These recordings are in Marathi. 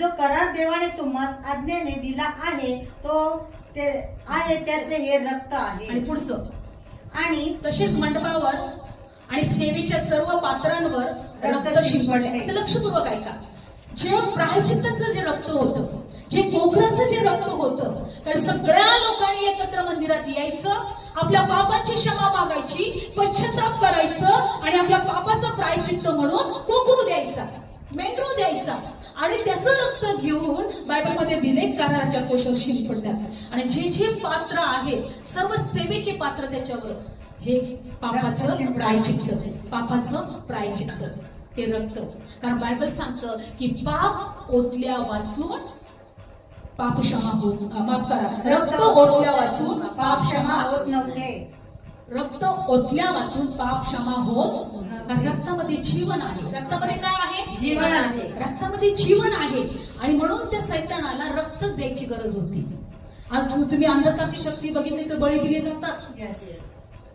जो करार देवाने तुम्हास आज्ञेने दिला आहे तो ते आहे त्याचे हे रक्त आहे. आणि पुढचं, आणि तसेच मंडपावर आणि सेवेच्या सर्व पात्रांवर रक्त शिंपडले. आता लक्षपूर्वक ऐका, जे प्रायश्चित्ताचं जे रक्त होतं, जे गोखराचं जे रक्त होतं, तर सगळ्या लोकांनी एकत्र मंदिरात यायचं, आपल्या पापाची क्षमा मागायची, पश्चाताप करायचं आणि आपल्या पापाचं प्रायश्चित्त म्हणून कोकरू द्यायचा, मेंढरू द्यायचा आणि त्याचं रक्त घेऊन बायबलमध्ये दिले कराराच्या कोशावर शिंपडतात. आणि जे जे पात्र आहे, सर्व सेवेचे पात्र त्याच्यावर हे पापाचं प्रायश्चित्त, पापाचं प्रायश्चित्त ते रक्त. कारण बायबल सांगतं की पाप ओतल्या वाचून पाप क्षमा होत, माफ करा, रक्त ओतल्या वाचून पाप क्षमा होत नव्हते. रक्त ओतल्या वाचून पाप क्षमा होत. कारण रक्तामध्ये जीवन आहे. रक्तामध्ये काय आहे? जीवन आहे. रक्तामध्ये जीवन आहे आणि म्हणून त्या सैतानाला रक्तच द्यायची गरज होती. आज तुम्ही अंधकारची शक्ती बघितली तर बळी दिले जातात.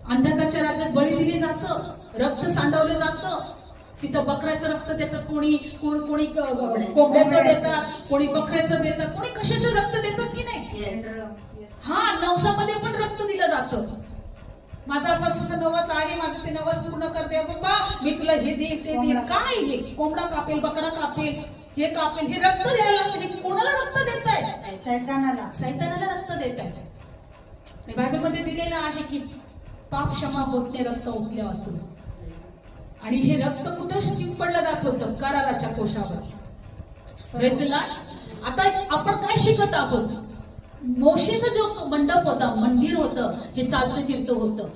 अंधकारच्या राज्यात बळी दिले जातं, रक्त सांडवलं जातं. तिथं बकऱ्याचं रक्त देतात, कोणी कोंबड्याचं देतात, कोणी बकऱ्याचं देतात, कोणी कशाचं रक्त देतात की नाही. हा, नवसामध्ये पण रक्त दिलं जातं. माझा असं नवस आहे, माझं ते नवस पूर्ण करते बाबा, मी तुला हे देईल ते देईल. काय हे कोंबडा कापेल, बकरा कापेल, हे कापेल, हे रक्त द्यायला लागतं. हे कोणाला रक्त देत आहे? शैतानाला. सैतानाला रक्त देत आहे. बायबलमध्ये दिलेलं आहे की पाप क्षमा होत नाही रक्त ओतल्या वाचून. आणि हे रक्त कुठं शिंपडलं जात होतं? कराराच्या कोशावर. Praise the Lord. आता आपण काय शिकत आहोत? मोशेचा जो मंडप होता, मंदिर होतं, हे चालतं फिरतं होतं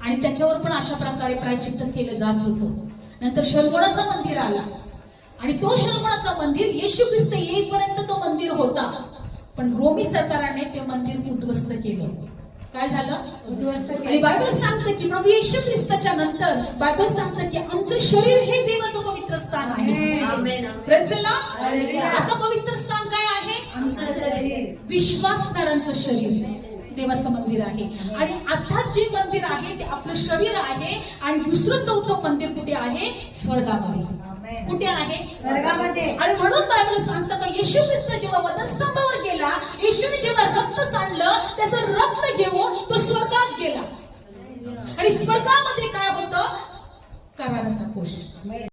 आणि त्याच्यावर पण अशा प्रकारे प्रायश्चित्त केलं जात होतं. नंतर शलमोनाचं मंदिर आला आणि तो शलमोनाचं मंदिर येशू ख्रिस्त येईपर्यंत तो मंदिर होता, पण रोमी सरकाराने ते मंदिर उद्ध्वस्त केलं. काय झालं? उद्ध्वस्त केलं. आणि बायबल सांगतं की प्रभू येशू ख्रिस्ताच्या नंतर बायबल सांगतं की आमचं शरीर हे देवाचं पवित्र स्थान आहे. Praise the Lord. आता पवित्र स्थान काय आहे? आमचं शरीर. विश्वासणाऱ्यांचं शरीर देवाचं मंदिर आहे. आणि आता जे मंदिर आहे ते आपलं शरीर आहे. आणि दुसरं चौथं मंदिर कुठे आहे? स्वर्गामध्ये. कुठे आहे? स्वर्गामध्ये. आणि म्हणून बायबल सांगतं का येशू ख्रिस्त जेव्हा वधस्तंभावर गेला, येशूने जेव्हा रक्त सांडलं, त्याचं रक्त घेऊन तो स्वर्गात गेला. आणि स्वर्गामध्ये काय होतं? कराराचा कोश.